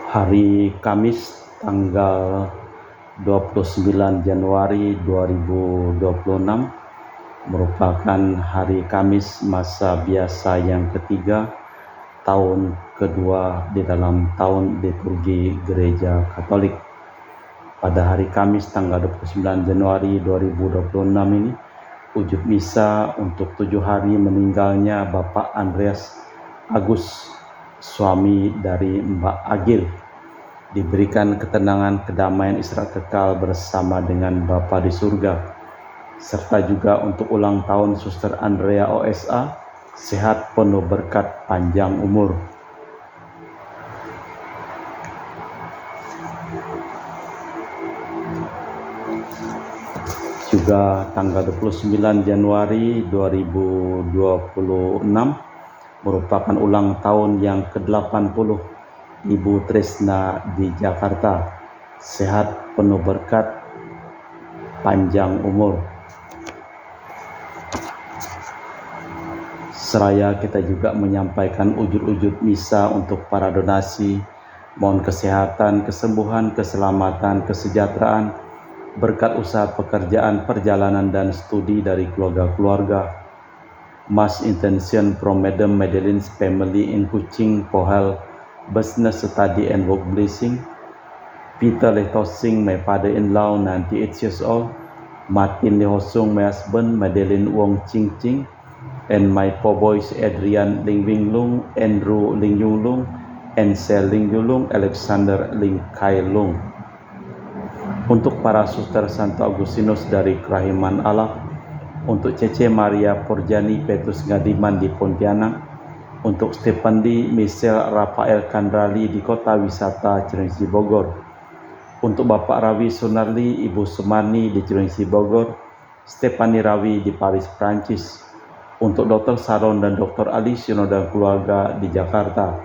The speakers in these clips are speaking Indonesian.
Hari Kamis tanggal 29 Januari 2026 merupakan hari Kamis masa biasa yang ketiga, tahun kedua di dalam tahun liturgi Gereja Katolik. Pada hari Kamis tanggal 29 Januari 2026 ini, wujud misa untuk 7 hari meninggalnya Bapak Andreas Agus, suami dari Mbak Agil, diberikan ketenangan, kedamaian, istirahat kekal bersama dengan Bapa di surga, serta juga untuk ulang tahun Suster Andrea OSA, sehat penuh berkat panjang umur. Juga tanggal 29 Januari 2026 merupakan ulang tahun yang ke-80 Ibu Tresna di Jakarta, sehat penuh berkat panjang umur. Seraya kita juga menyampaikan ujud-ujud misa untuk para donasi, mohon kesehatan, kesembuhan, keselamatan, kesejahteraan, berkat usaha pekerjaan, perjalanan, dan studi dari keluarga-keluarga. Mass intention from Madam Madeline's family in Kuching, Pohal, business study and work blessing. Peter Lehosing, my father-in-law, 98 years old. Martin Lehosung, my husband, Madeline Wong Ching Ching, and my four boys, Adrian Ling Wing Lung, Andrew Ling Yung Lung, Ansel Ling Yung Lung, Alexander Ling Kai Lung. Untuk para suster Santo Agustinus dari Kerahiman Allah, untuk Cece Maria Porjani Petrus Ngadiman di Pontianak, untuk Stepandi Michelle Rafael Kandrali di Kota Wisata Cilengsi Bogor, untuk Bapak Rawi Sunarli, Ibu Sumarni di Cilengsi Bogor, Stefani Rawi di Paris, Prancis, untuk Dr. Saron dan Dr. Alisiono dan keluarga di Jakarta,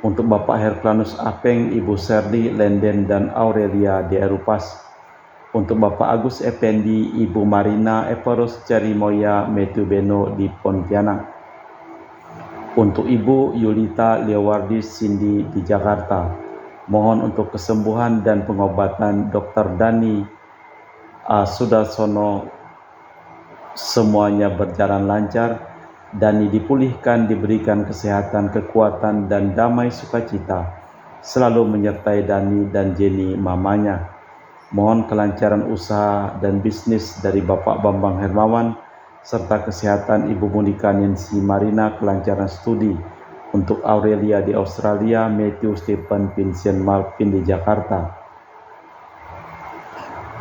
untuk Bapak Herculanus Apeng, Ibu Serdi, Lenden dan Aurelia di Erupas, untuk Bapak Agus Effendi, Ibu Marina Eperos Cerimoya Metubeno di Pontianak, untuk Ibu Yulita Leowardi Cindy di Jakarta. Mohon untuk kesembuhan dan pengobatan Dr. Dani Sudarsono, semuanya berjalan lancar. Dani dipulihkan, diberikan kesehatan, kekuatan, dan damai sukacita selalu menyertai Dani dan Jenny mamanya. Mohon kelancaran usaha dan bisnis dari Bapak Bambang Hermawan, serta kesehatan Ibu Monika Nancy Marina, kelancaran studi untuk Aurelia di Australia, Matthew Stephen Vincent Malvin di Jakarta.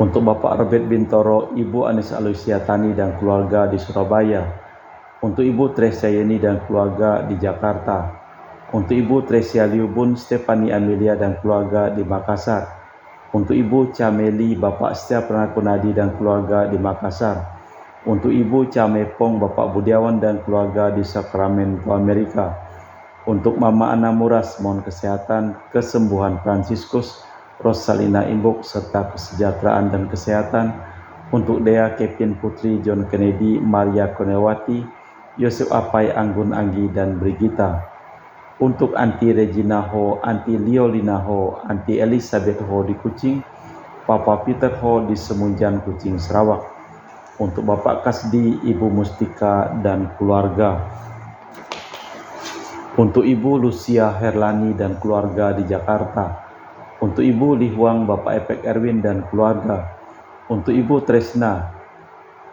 Untuk Bapak Robert Bintoro, Ibu Anis Aloysia Tani dan keluarga di Surabaya. Untuk Ibu Tresia Yeni dan keluarga di Jakarta. Untuk Ibu Tresia Liubun, Stefani Amelia dan keluarga di Makassar. Untuk Ibu Cameli, Bapak Setia Pranakunadi dan keluarga di Makassar. Untuk Ibu Camepong, Bapak Budiawan dan keluarga di Sacramento, Amerika. Untuk Mama Ana Muras, mohon kesehatan, kesembuhan Fransiskus, Rosalina Imbok, serta kesejahteraan dan kesehatan. Untuk Dea Kevin Putri, John Kennedy, Maria Konewati, Yosef Apai, Anggun Anggi, dan Brigita. Untuk Anti Regina Ho, Anti Liolina Ho, Anti Elizabeth Ho di Kucing, Papa Peter Ho di Semunjan, Kucing, Sarawak. Untuk Bapak Kasdi, Ibu Mustika, dan keluarga. Untuk Ibu Lucia Herlani dan keluarga di Jakarta. Untuk Ibu Lihuang, Bapak Epek Erwin dan keluarga. Untuk Ibu Tresna,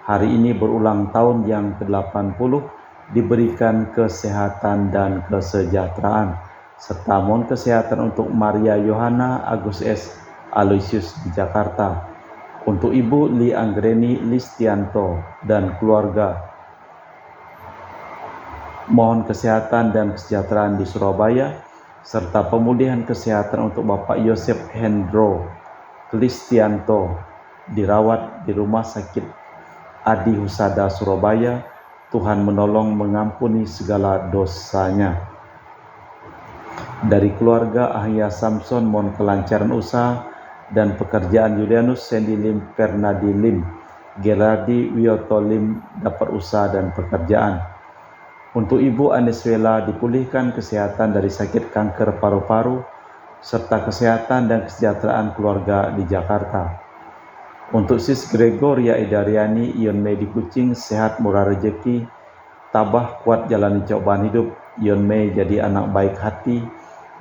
hari ini berulang tahun yang ke-80, diberikan kesehatan dan kesejahteraan, serta mohon kesehatan untuk Maria Yohana Agus S. Aloysius di Jakarta. Untuk Ibu Li Anggreni Listianto dan keluarga, mohon kesehatan dan kesejahteraan di Surabaya, serta pemulihan kesehatan untuk Bapak Yosef Hendro Listianto, dirawat di Rumah Sakit Adi Husada, Surabaya. Tuhan menolong, mengampuni segala dosanya. Dari keluarga Ahya Samson, mohon kelancaran usaha dan pekerjaan. Julianus Sandy Lim, Fernadi Lim, Gerardi Wiyoto Lim dapat usaha dan pekerjaan. Untuk Ibu Aneswela dipulihkan kesehatan dari sakit kanker paru-paru. serta kesehatan dan kesejahteraan keluarga di Jakarta. Untuk Sis Gregoria Idariani, Ion Mei di Kucing, sehat murah rezeki, tabah kuat jalani cobaan hidup. Ion Mei jadi anak baik hati,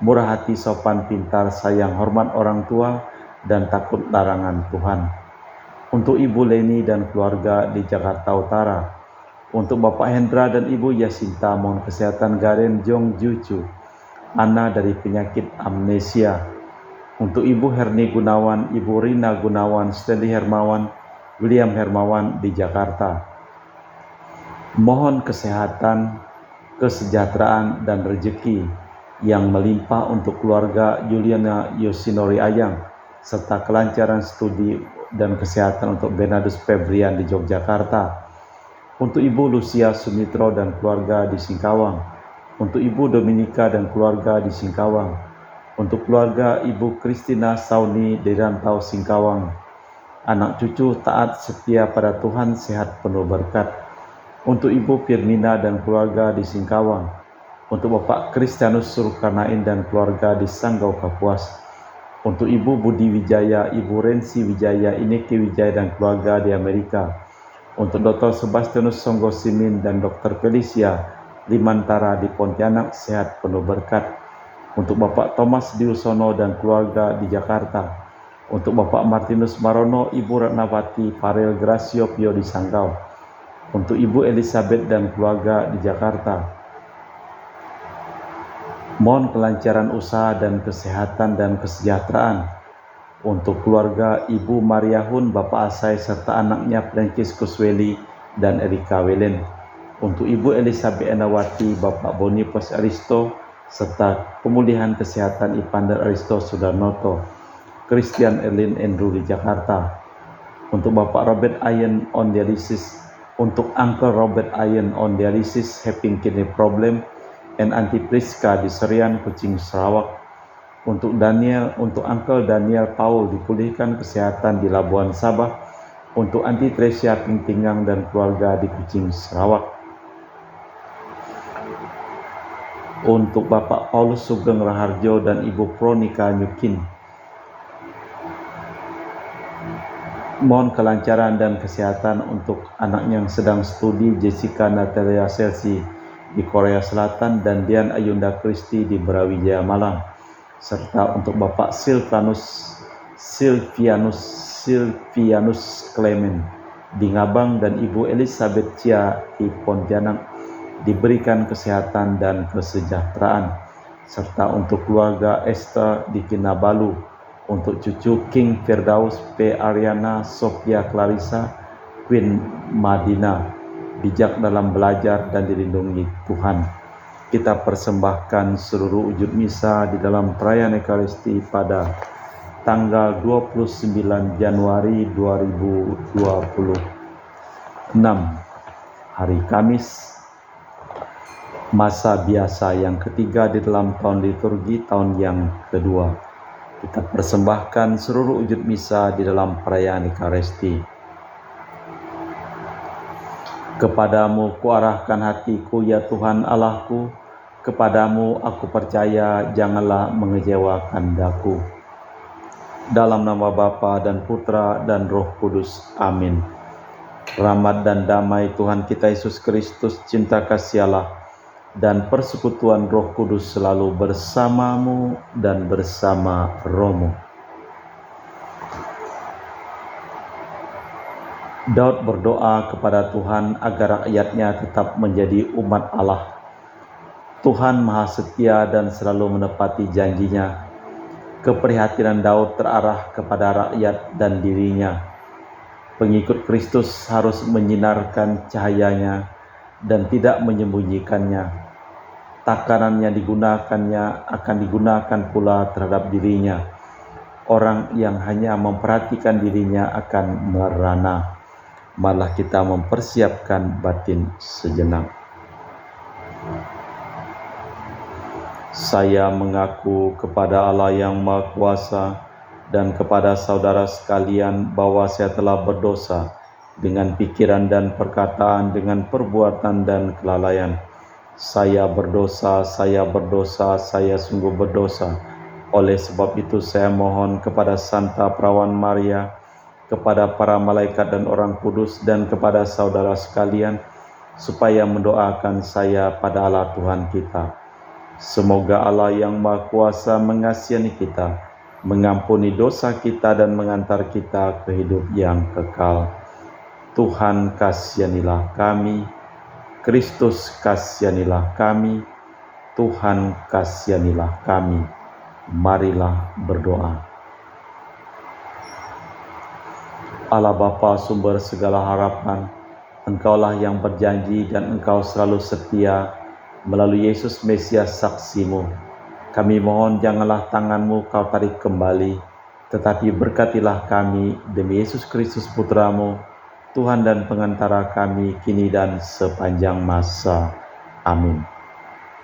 murah hati, sopan, pintar, sayang, hormat orang tua, dan takut larangan Tuhan. Untuk Ibu Leni dan keluarga di Jakarta Utara. Untuk Bapak Hendra dan Ibu Yasinta, mohon kesehatan Garen Jong Jucu, Ana dari penyakit amnesia. Untuk Ibu Herni Gunawan, Ibu Rina Gunawan, Stanley Hermawan, William Hermawan di Jakarta. Mohon kesehatan, kesejahteraan, dan rezeki yang melimpah untuk keluarga Juliana Yosinori Ayang, serta kelancaran studi dan kesehatan untuk Bernardus Febrian di Yogyakarta. Untuk Ibu Lucia Sumitro dan keluarga di Singkawang. Untuk Ibu Dominika dan keluarga di Singkawang. Untuk keluarga Ibu Kristina Sauni di Rantau Singkawang. Anak cucu taat setia pada Tuhan, sehat penuh berkat. Untuk Ibu Firmina dan keluarga di Singkawang. Untuk Bapak Kristianus Sulkarnain dan keluarga di Sanggau Kapuas. Untuk Ibu Budi Wijaya, Ibu Rensi Wijaya, Ineki Wijaya dan keluarga di Amerika. Untuk Dr. Sebastianus Songgo Simin dan Dr. Felicia Limantara di Pontianak, sehat penuh berkat. Untuk Bapak Thomas Diusono dan keluarga di Jakarta. Untuk Bapak Martinus Marono, Ibu Ratnawati Farel Gracio Pio di Sanggau. Untuk Ibu Elizabeth dan keluarga di Jakarta. Mohon kelancaran usaha dan kesehatan dan kesejahteraan untuk keluarga Ibu Maria Hun, Bapak Asai, serta anaknya Francis Kusweli dan Erika Welen. Untuk Ibu Elizabeth Enawati, Bapak Boniface Aristo, serta pemulihan kesehatan Ipander Aristo Sudarnoto, Christian Erlin Andrew di Jakarta. Untuk Bapak Robert Ayen on dialysis, untuk Uncle Robert Ayen on dialysis, having kidney problem, and Auntie Priska di Serian, Kucing, Sarawak. Untuk Uncle Daniel Paul dipulihkan kesehatan di Labuan Sabah. Untuk Auntie Tresia Pingtingang dan keluarga di Kucing, Sarawak. Untuk Bapak Paulus Sugeng Raharjo dan Ibu Kronika Nyukin. Mohon kelancaran dan kesehatan untuk anaknya yang sedang studi, Jessica Natalia Selsi di Korea Selatan dan Dian Ayunda Kristi di Brawijaya Malang, serta untuk Bapak Silvianus Clement di Ngabang dan Ibu Elizabeth Chia di Pontianak diberikan kesehatan dan kesejahteraan, serta untuk keluarga Esther di Kinabalu, untuk cucu King Firdaus P. Ariana Sophia Clarissa Queen Madina, bijak dalam belajar dan dilindungi Tuhan. Kita persembahkan seluruh wujud misa di dalam perayaan Ekaristi pada tanggal 29 Januari 2026, hari Kamis, masa biasa yang ketiga di dalam tahun liturgi tahun yang kedua. Kita persembahkan seluruh wujud misa di dalam perayaan Ekaristi. Kepadamu kuarahkan hatiku ya Tuhan Allahku, kepadamu aku percaya, janganlah mengecewakan daku. Dalam nama Bapa dan Putra dan Roh Kudus. Amin. Rahmat dan damai Tuhan kita Yesus Kristus, cinta kasih Allah, dan persekutuan Roh Kudus selalu bersamamu dan bersama rohmu. Daud berdoa kepada Tuhan agar rakyatnya tetap menjadi umat Allah. Tuhan Maha Setia dan selalu menepati janjinya. Keprihatinan Daud terarah kepada rakyat dan dirinya. Pengikut Kristus harus menyinarkan cahayanya dan tidak menyembunyikannya. Takaran yang digunakannya akan digunakan pula terhadap dirinya. Orang yang hanya memperhatikan dirinya akan merana. Malah kita mempersiapkan batin sejenak. Saya mengaku kepada Allah yang Maha Kuasa dan kepada saudara sekalian bahwa saya telah berdosa dengan pikiran dan perkataan, dengan perbuatan dan kelalaian. Saya berdosa, saya sungguh berdosa. Oleh sebab itu saya mohon kepada Santa Perawan Maria, kepada para malaikat dan orang kudus, dan kepada saudara sekalian, supaya mendoakan saya pada Allah Tuhan kita. Semoga Allah yang Maha Kuasa mengasihi kita, mengampuni dosa kita, dan mengantar kita ke hidup yang kekal. Tuhan kasihanilah kami, Kristus kasihanilah kami, Tuhan kasihanilah kami. Marilah berdoa. Allah Bapa sumber segala harapan, Engkaulah yang berjanji dan Engkau selalu setia melalui Yesus Mesias saksimu. Kami mohon janganlah tangan-Mu Kau tarik kembali, tetapi berkatilah kami demi Yesus Kristus Putra-Mu, Tuhan dan pengantara kami kini dan sepanjang masa. Amin.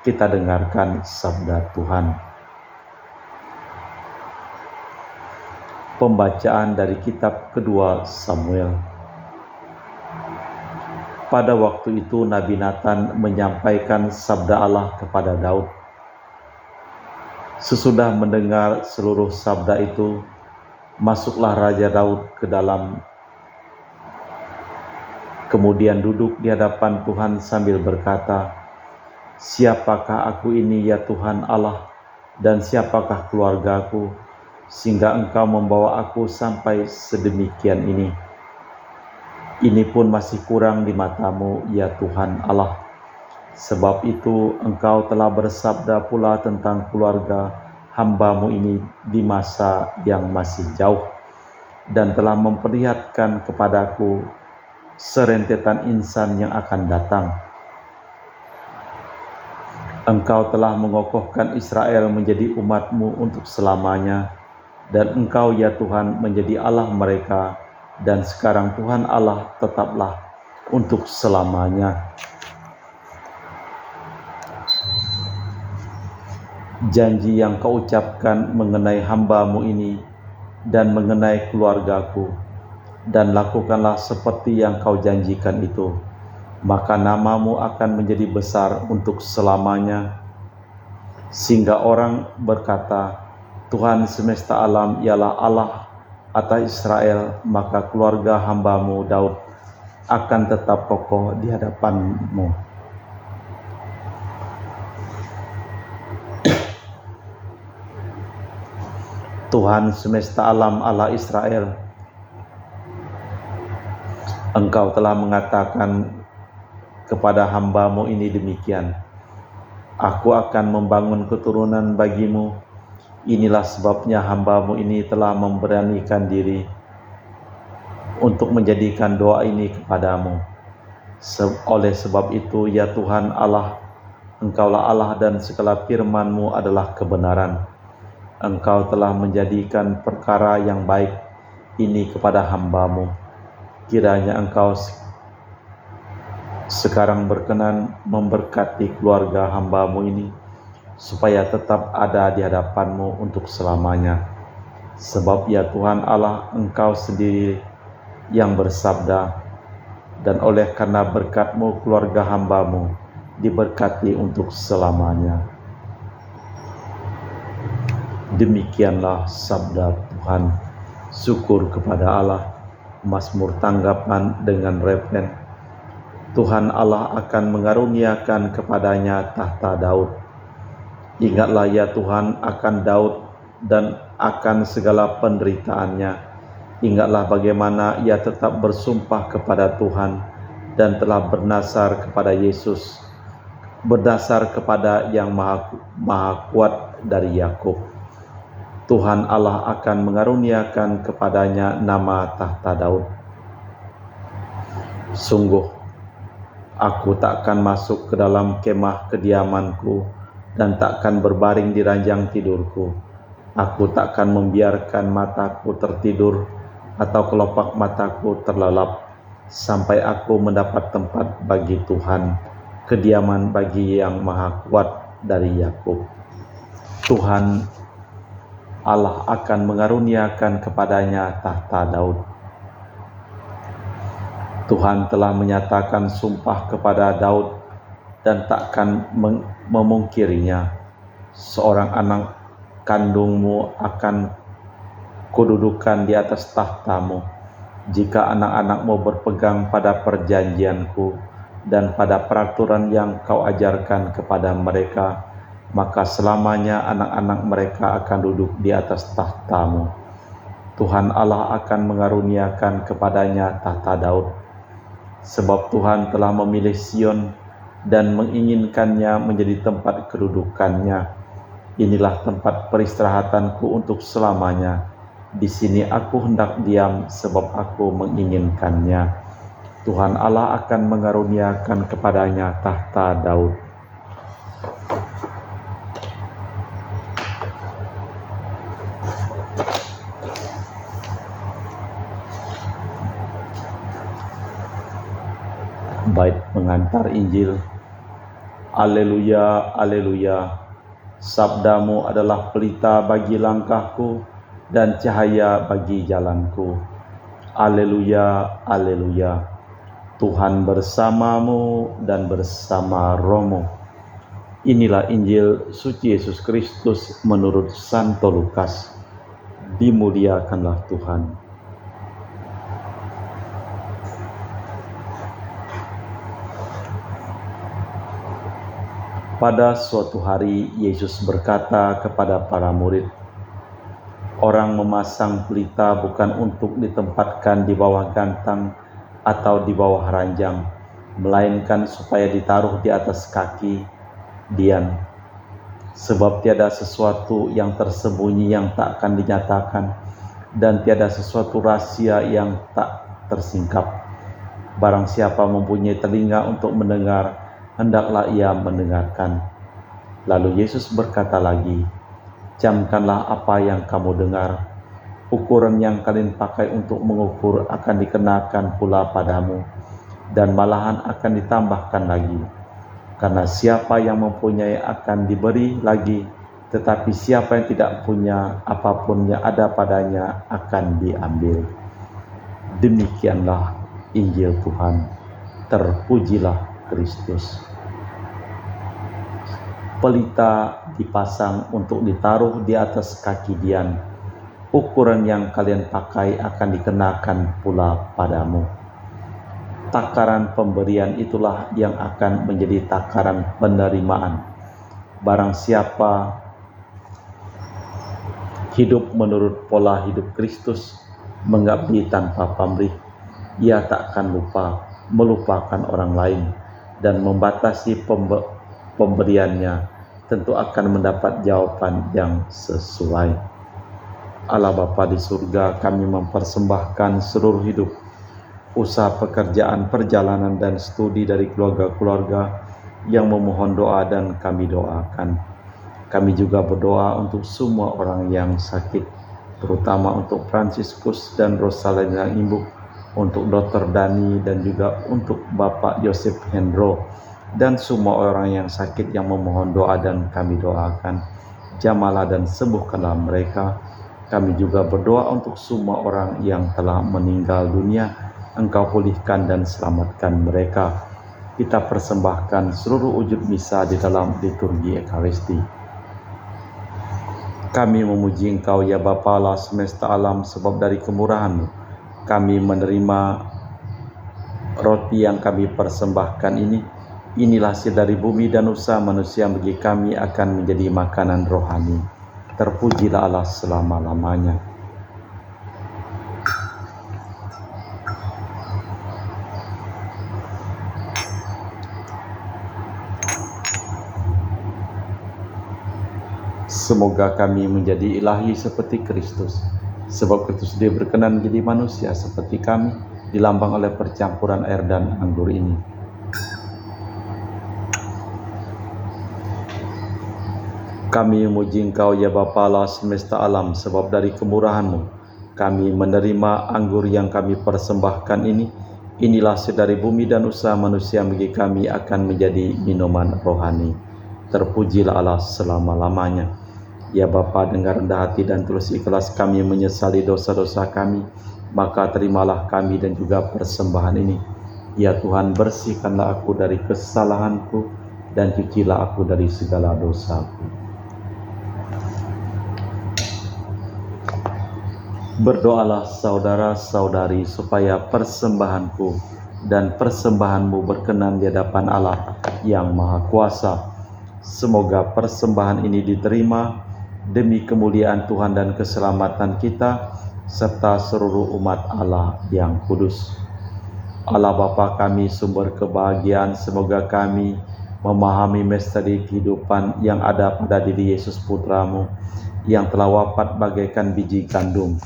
Kita dengarkan sabda Tuhan. Pembacaan dari kitab kedua Samuel. Pada waktu itu Nabi Nathan menyampaikan sabda Allah kepada Daud. Sesudah mendengar seluruh sabda itu, masuklah Raja Daud ke dalam, kemudian duduk di hadapan Tuhan sambil berkata, "Siapakah aku ini ya Tuhan Allah, dan siapakah keluargaku, sehingga Engkau membawa aku sampai sedemikian ini. Ini pun masih kurang di mata-Mu, ya Tuhan Allah. Sebab itu Engkau telah bersabda pula tentang keluarga hamba-Mu ini di masa yang masih jauh, dan telah memperlihatkan kepadaku serentetan insan yang akan datang. Engkau telah mengokohkan Israel menjadi umat-Mu untuk selamanya, dan Engkau ya Tuhan menjadi Allah mereka, dan sekarang Tuhan Allah tetaplah untuk selamanya." Janji yang Kau ucapkan mengenai hamba-Mu ini dan mengenai keluargaku, dan lakukanlah seperti yang Kau janjikan itu, maka nama-Mu akan menjadi besar untuk selamanya, sehingga orang berkata, "Tuhan semesta alam ialah Allah atas Israel," maka keluarga hamba-Mu Daud akan tetap kokoh di hadapan-Mu. Tuhan semesta alam Allah Israel, Engkau telah mengatakan kepada hamba-Mu ini demikian, "Aku akan membangun keturunan bagi-Mu." Inilah sebabnya hamba-Mu ini telah memberanikan diri untuk menjadikan doa ini kepadamu. Oleh sebab itu, ya Tuhan Allah, Engkaulah Allah dan segala firman-Mu adalah kebenaran. Engkau telah menjadikan perkara yang baik ini kepada hamba-Mu. Kiranya Engkau sekarang berkenan memberkati keluarga hamba-Mu ini, supaya tetap ada di hadapan-Mu untuk selamanya. Sebab ya Tuhan Allah, Engkau sendiri yang bersabda, dan oleh karena berkat-Mu keluarga hamba-Mu diberkati untuk selamanya. Demikianlah sabda Tuhan. Syukur kepada Allah. Mazmur tanggapan dengan refren, Tuhan Allah akan mengaruniakan kepadanya tahta Daud. Ingatlah ya Tuhan akan Daud dan akan segala penderitaannya. Ingatlah bagaimana ia tetap bersumpah kepada Tuhan dan telah bernasar kepada Yesus, berdasar kepada yang maha kuat dari Yakub. Tuhan Allah akan mengaruniakan kepadanya nama tahta Daud. Sungguh, aku takkan masuk ke dalam kemah kediamanku, dan takkan berbaring di ranjang tidurku. Aku takkan membiarkan mataku tertidur, atau kelopak mataku terlelap, sampai aku mendapat tempat bagi Tuhan, kediaman bagi yang maha kuat dari Yakub. Tuhan Allah akan mengaruniakan kepadanya tahta Daud. Tuhan telah menyatakan sumpah kepada Daud dan takkan memungkirinya. Seorang anak kandungmu akan kududukan di atas tahtamu. Jika anak-anakmu berpegang pada perjanjianku dan pada peraturan yang kau ajarkan kepada mereka, maka selamanya anak-anak mereka akan duduk di atas tahtamu. Tuhan Allah akan mengaruniakan kepadanya tahta Daud, sebab Tuhan telah memilih Sion dan menginginkannya menjadi tempat kedudukannya. Inilah tempat peristirahatanku untuk selamanya. Di sini aku hendak diam sebab aku menginginkannya. Tuhan Allah akan mengaruniakan kepadanya tahta Daud. Bait pengantar Injil. Alleluia, alleluia. Sabdamu adalah pelita bagi langkahku dan cahaya bagi jalanku. Alleluia, alleluia. Tuhan bersamamu dan bersama rohmu. Inilah Injil suci Yesus Kristus menurut Santo Lukas. Dimuliakanlah Tuhan. Pada suatu hari, Yesus berkata kepada para murid, "Orang memasang pelita bukan untuk ditempatkan di bawah gantang atau di bawah ranjang, melainkan supaya ditaruh di atas kaki dian. Sebab tiada sesuatu yang tersembunyi yang tak akan dinyatakan, dan tiada sesuatu rahasia yang tak tersingkap. Barang siapa mempunyai telinga untuk mendengar, hendaklah ia mendengarkan." Lalu Yesus berkata lagi, "Camkanlah apa yang kamu dengar. Ukuran yang kalian pakai untuk mengukur akan dikenakan pula padamu, dan malahan akan ditambahkan lagi. Karena siapa yang mempunyai akan diberi lagi, tetapi siapa yang tidak punya, apapun yang ada padanya akan diambil." Demikianlah Injil Tuhan. Terpujilah Kristus. Pelita dipasang untuk ditaruh di atas kaki dian. Ukuran yang kalian pakai akan dikenakan pula padamu. Takaran pemberian itulah yang akan menjadi takaran penerimaan. Barang siapa hidup menurut pola hidup Kristus, mengabdi tanpa pamrih, ia tak akan melupakan orang lain, dan membatasi pemberiannya, tentu akan mendapat jawaban yang sesuai. Allah Bapa di surga, kami mempersembahkan seluruh hidup, usaha pekerjaan, perjalanan, dan studi dari keluarga-keluarga yang memohon doa dan kami doakan. Kami juga berdoa untuk semua orang yang sakit, terutama untuk Fransiskus dan Rosalina Imbuk, untuk Dr. Dani, dan juga untuk Bapak Yosef Hendro, dan semua orang yang sakit yang memohon doa dan kami doakan. Jamalah dan sembuhkanlah mereka. Kami juga berdoa untuk semua orang yang telah meninggal dunia. Engkau pulihkan dan selamatkan mereka. Kita persembahkan seluruh wujud misa di dalam liturgi Ekaristi. Kami memuji Engkau ya Bapa Allah semesta alam, sebab dari kemurahan-Mu kami menerima roti yang kami persembahkan ini. Inilah hasil dari bumi dan usaha manusia bagi kami akan menjadi makanan rohani. Terpujilah Allah selama-lamanya. Semoga kami menjadi ilahi seperti Kristus, sebab Kristus dia berkenan menjadi manusia seperti kami, dilambang oleh percampuran air dan anggur ini. Kami memuji Engkau ya Bapa Allah semesta alam, sebab dari kemurahan-Mu kami menerima anggur yang kami persembahkan ini. Inilah hasil dari bumi dan usaha manusia bagi kami akan menjadi minuman rohani. Terpujilah Allah selama-lamanya. Ya Bapa, dengan rendah hati dan tulus ikhlas kami menyesali dosa-dosa kami, maka terimalah kami dan juga persembahan ini. Ya Tuhan, bersihkanlah aku dari kesalahanku dan cucilah aku dari segala dosaku. Berdoalah saudara-saudari supaya persembahanku dan persembahanmu berkenan di hadapan Allah yang Maha Kuasa. Semoga persembahan ini diterima demi kemuliaan Tuhan dan keselamatan kita serta seluruh umat Allah yang kudus. Allah Bapa kami sumber kebahagiaan, semoga kami memahami misteri kehidupan yang ada pada diri Yesus Putramu yang telah wafat bagaikan biji gandum,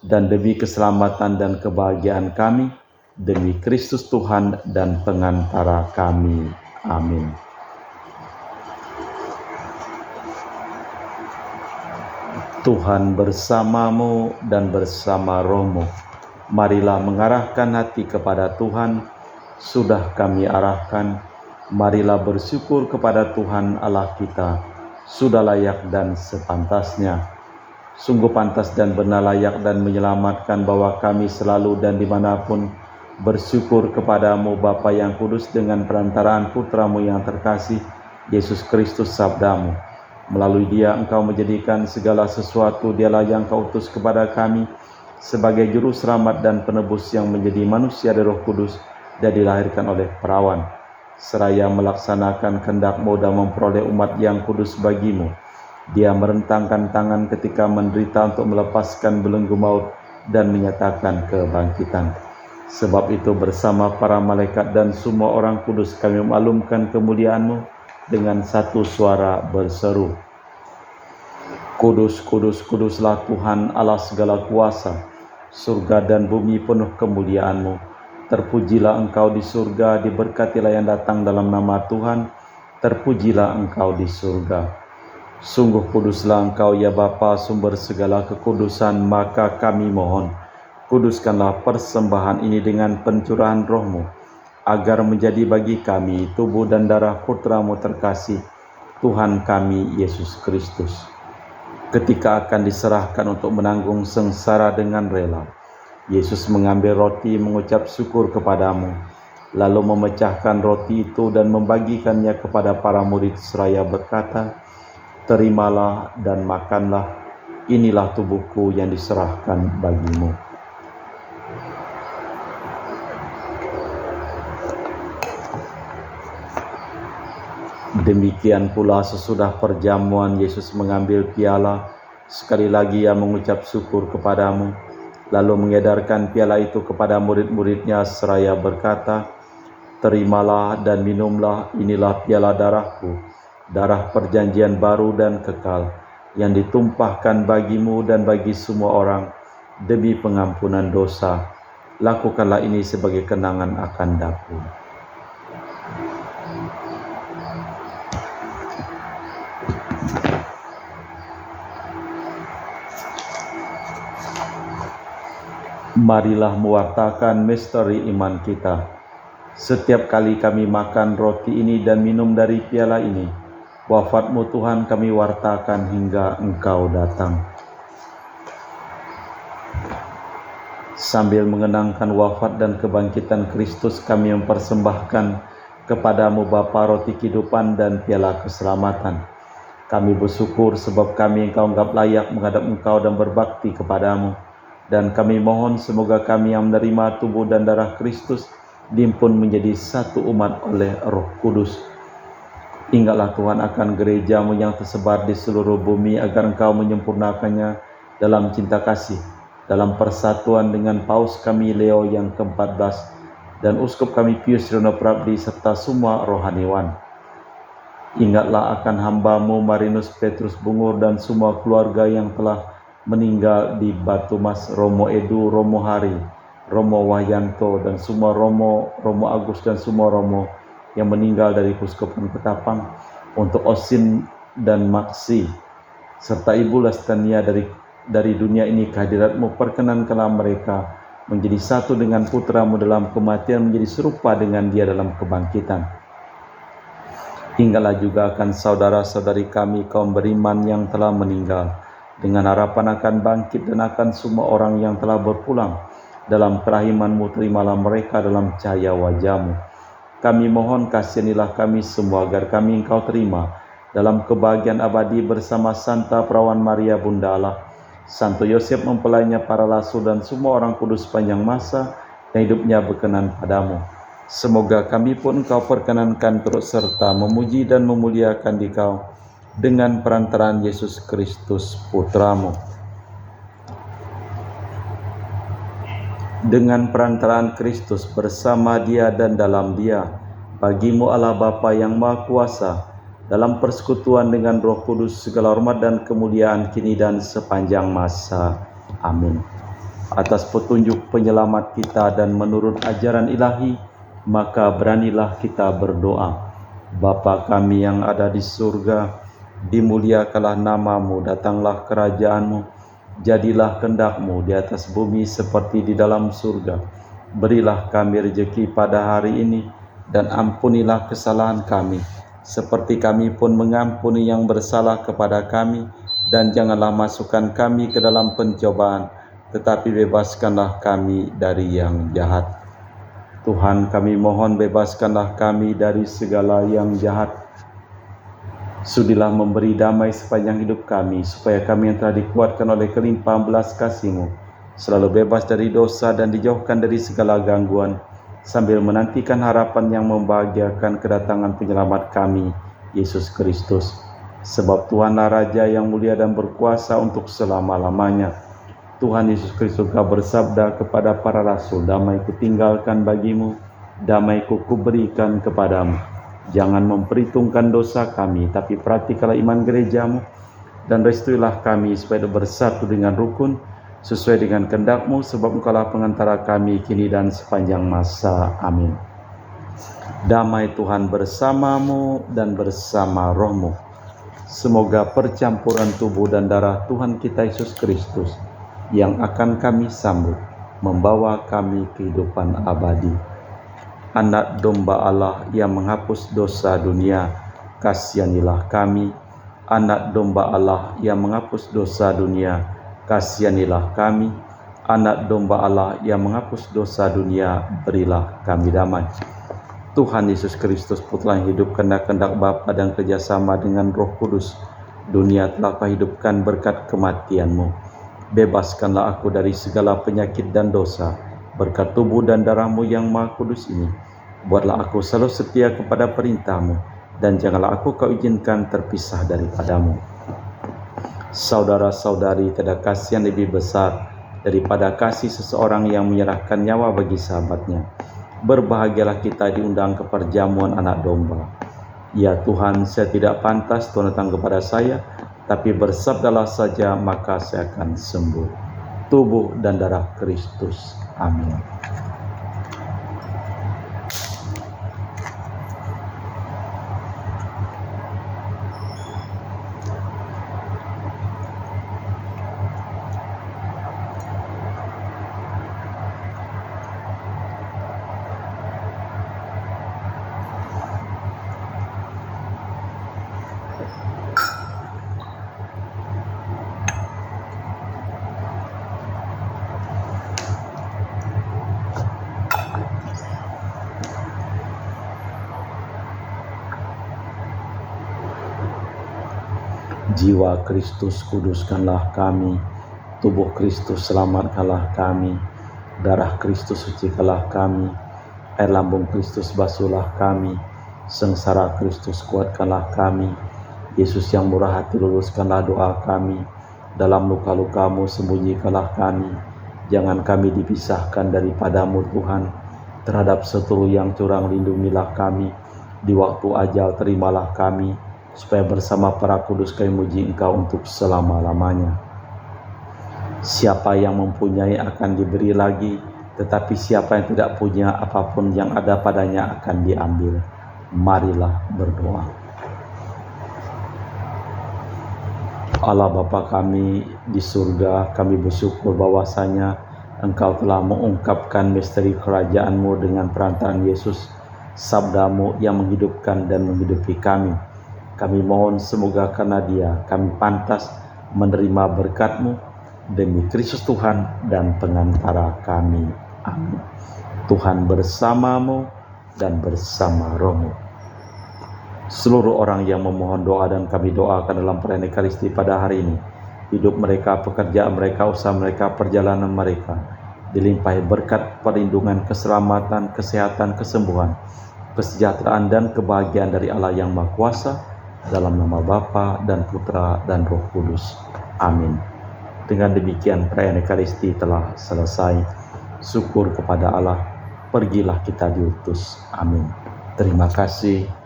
dan demi keselamatan dan kebahagiaan kami, demi Kristus Tuhan dan pengantara kami. Amin. Tuhan bersamamu dan bersama rohmu. Marilah mengarahkan hati kepada Tuhan. Sudah kami arahkan, marilah bersyukur kepada Tuhan Allah kita. Sudah layak dan sepantasnya. Sungguh pantas dan benar, layak dan menyelamatkan bahwa kami selalu dan dimanapun bersyukur kepadamu Bapa yang kudus dengan perantaraan Putramu yang terkasih, Yesus Kristus sabdamu. Melalui dia engkau menjadikan segala sesuatu, dialah yang kau utus kepada kami sebagai juru selamat dan penebus yang menjadi manusia dari Roh Kudus dan dilahirkan oleh perawan, seraya melaksanakan kehendak-Mu dan memperoleh umat yang kudus bagimu. Dia merentangkan tangan ketika menderita untuk melepaskan belenggu maut dan menyatakan kebangkitan. Sebab itu bersama para malaikat dan semua orang kudus kami memaklumkan kemuliaan-Mu dengan satu suara berseru, Kudus, kudus, kuduslah Tuhan Allah segala kuasa. Surga dan bumi penuh kemuliaan-Mu. Terpujilah Engkau di surga, diberkatilah yang datang dalam nama Tuhan. Terpujilah Engkau di surga. Sungguh kuduslah Engkau ya Bapa, sumber segala kekudusan, maka kami mohon, kuduskanlah persembahan ini dengan pencurahan Roh-Mu, agar menjadi bagi kami tubuh dan darah Putra-Mu terkasih, Tuhan kami Yesus Kristus. Ketika akan diserahkan untuk menanggung sengsara dengan rela, Yesus mengambil roti, mengucap syukur kepadamu, lalu memecahkan roti itu dan membagikannya kepada para murid seraya berkata, Terimalah dan makanlah, inilah tubuhku yang diserahkan bagimu. Demikian pula sesudah perjamuan Yesus mengambil piala, sekali lagi ia mengucap syukur kepadamu, lalu mengedarkan piala itu kepada murid-muridnya seraya berkata, Terimalah dan minumlah, inilah piala darahku, darah perjanjian baru dan kekal, yang ditumpahkan bagimu dan bagi semua orang demi pengampunan dosa. Lakukanlah ini sebagai kenangan akan daku. Marilah mewartakan misteri iman kita. Setiap kali kami makan roti ini dan minum dari piala ini, wafat-Mu Tuhan kami wartakan hingga Engkau datang. Sambil mengenangkan wafat dan kebangkitan Kristus, kami mempersembahkan kepadamu Bapa roti kehidupan dan piala keselamatan. Kami bersyukur sebab kami Engkau anggap layak menghadap Engkau dan berbakti kepadamu. Dan kami mohon semoga kami yang menerima tubuh dan darah Kristus dihimpun menjadi satu umat oleh Roh Kudus. Ingatlah Tuhan akan gereja-Mu yang tersebar di seluruh bumi, agar Engkau menyempurnakannya dalam cinta kasih, dalam persatuan dengan Paus kami Leo yang ke-14 dan Uskup kami Pius Riono Prabdi serta semua rohaniwan. Ingatlah akan hamba-Mu Marinus Petrus Bungur dan semua keluarga yang telah meninggal di Batu Mas, Romo Edu, Romo Hari, Romo Wahyanto dan semua Romo Agus dan semua Romo yang meninggal dari Kuskupan Ketapang, untuk Osin dan Maksi serta Ibu Lestania dari dunia ini kehadirat-Mu. Perkenankanlah mereka menjadi satu dengan Putra-Mu dalam kematian, menjadi serupa dengan Dia dalam kebangkitan. Ingatlah juga akan saudara-saudari kami kaum beriman yang telah meninggal, dengan harapan akan bangkit, dan akan semua orang yang telah berpulang dalam kerahiman-Mu, terimalah mereka dalam cahaya wajah-Mu. Kami mohon kasihanilah kami semua agar kami Engkau terima dalam kebahagiaan abadi bersama Santa Perawan Maria Bunda Allah, Santo Yosef mempelainya para rasul dan semua orang kudus sepanjang masa yang hidupnya berkenan padamu. Semoga kami pun Engkau perkenankan turut serta memuji dan memuliakan Dikau dengan perantaraan Yesus Kristus Putramu. Dengan perantaraan Kristus bersama Dia dan dalam Dia, bagimu Allah Bapa yang Maha Kuasa, dalam persekutuan dengan Roh Kudus segala hormat dan kemuliaan kini dan sepanjang masa. Amin. Atas petunjuk penyelamat kita dan menurut ajaran ilahi, maka beranilah kita berdoa. Bapa kami yang ada di surga, dimuliakanlah namamu, datanglah kerajaanmu, jadilah kehendak-Mu di atas bumi seperti di dalam surga. Berilah kami rezeki pada hari ini, dan ampunilah kesalahan kami, seperti kami pun mengampuni yang bersalah kepada kami, dan janganlah masukkan kami ke dalam pencobaan, tetapi bebaskanlah kami dari yang jahat. Tuhan, kami mohon bebaskanlah kami dari segala yang jahat. Sudilah memberi damai sepanjang hidup kami, supaya kami yang telah dikuatkan oleh kelimpahan belas kasih-Mu selalu bebas dari dosa dan dijauhkan dari segala gangguan, sambil menantikan harapan yang membahagiakan kedatangan penyelamat kami, Yesus Kristus. Sebab Tuhanlah Raja yang mulia dan berkuasa untuk selama-lamanya. Tuhan Yesus Kristus Kau bersabda kepada para rasul, damai kutinggalkan bagimu, damai kuberikan kepadamu. Jangan memperhitungkan dosa kami, tapi perhatikanlah iman gereja-Mu, dan restuilah kami supaya bersatu dengan rukun, sesuai dengan kehendak-Mu, sebab Engkaulah pengantara kami kini dan sepanjang masa. Amin. Damai Tuhan bersamamu dan bersama rohmu. Semoga percampuran tubuh dan darah Tuhan kita Yesus Kristus yang akan kami sambut membawa kami kehidupan abadi. Anak domba Allah yang menghapus dosa dunia, kasihanilah kami. Anak domba Allah yang menghapus dosa dunia, kasihanilah kami. Anak domba Allah yang menghapus dosa dunia, berilah kami damai. Tuhan Yesus Kristus, Putra yang hidup karena kehendak Bapa dan kerjasama dengan Roh Kudus, dunia telah Kau hidupkan berkat kematian-Mu. Bebaskanlah aku dari segala penyakit dan dosa, berkat tubuh dan darah-Mu yang Maha Kudus ini. Buatlah aku selalu setia kepada perintah-Mu, dan janganlah aku Kau izinkan terpisah daripadamu. Saudara-saudari, tiada kasih yang lebih besar daripada kasih seseorang yang menyerahkan nyawa bagi sahabatnya. Berbahagialah kita diundang ke perjamuan anak domba. Ya Tuhan, saya tidak pantas Tuhan datang kepada saya, tapi bersabdalah saja maka saya akan sembuh. Tubuh dan darah Kristus. Amin. Jiwa Kristus kuduskanlah kami, tubuh Kristus selamatkanlah kami, darah Kristus sucikanlah kami, air lambung Kristus basuhlah kami, sengsara Kristus kuatkanlah kami. Yesus yang murah hati luluskanlah doa kami, dalam luka-luka-Mu sembunyikanlah kami. Jangan kami dipisahkan daripada-Mu Tuhan, terhadap seturu yang curang lindungilah kami, di waktu ajal terimalah kami, supaya bersama para kudus kami muji Engkau untuk selama-lamanya. Siapa yang mempunyai akan diberi lagi, tetapi siapa yang tidak punya, apapun yang ada padanya akan diambil. Marilah berdoa. Allah Bapa kami di surga, kami bersyukur bahwasanya Engkau telah mengungkapkan misteri kerajaan-Mu dengan perantaraan Yesus, sabda-Mu yang menghidupkan dan menghidupi kami. Kami mohon semoga karena Dia kami pantas menerima berkat-Mu demi Kristus Tuhan dan pengantara kami. Amin. Tuhan bersamamu dan bersama rohmu. seluruh orang yang memohon doa dan kami doakan dalam perayaan Ekaristi pada hari ini. Hidup mereka, pekerjaan mereka, usaha mereka, perjalanan mereka dilimpahi berkat perlindungan, keselamatan, kesehatan, kesembuhan, kesejahteraan dan kebahagiaan dari Allah yang Maha Kuasa, dalam nama Bapa dan Putra dan Roh Kudus. Amin. Dengan demikian perayaan Ekaristi telah selesai. Syukur kepada Allah, pergilah kita diutus. Amin. Terima kasih.